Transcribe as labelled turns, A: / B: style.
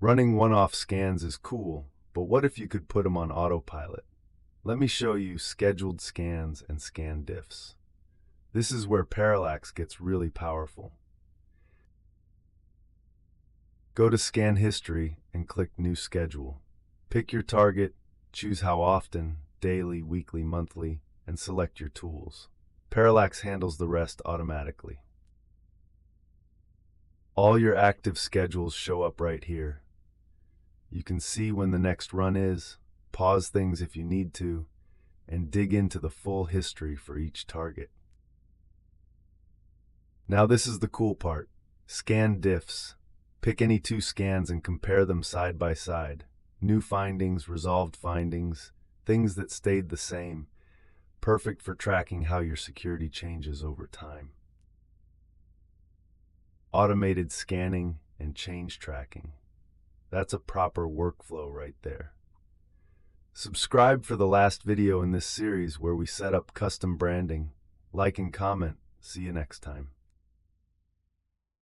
A: Running one-off scans is cool, but what if you could put them on autopilot? Let me show you scheduled scans and scan diffs. This is where Parallax gets really powerful. Go to Scan History and click New Schedule. Pick your target, choose how often, daily, weekly, monthly, and select your tools. Parallax handles the rest automatically. All your active schedules show up right here. You can see when the next run is, pause things if you need to, and dig into the full history for each target. Now this is the cool part. Scan diffs. Pick any two scans and compare them side by side. New findings, resolved findings, things that stayed the same. Perfect for tracking how your security changes over time. Automated scanning and change tracking. That's a proper workflow right there. Subscribe for the last video in this series where we set up custom branding. Like and comment. See you next time.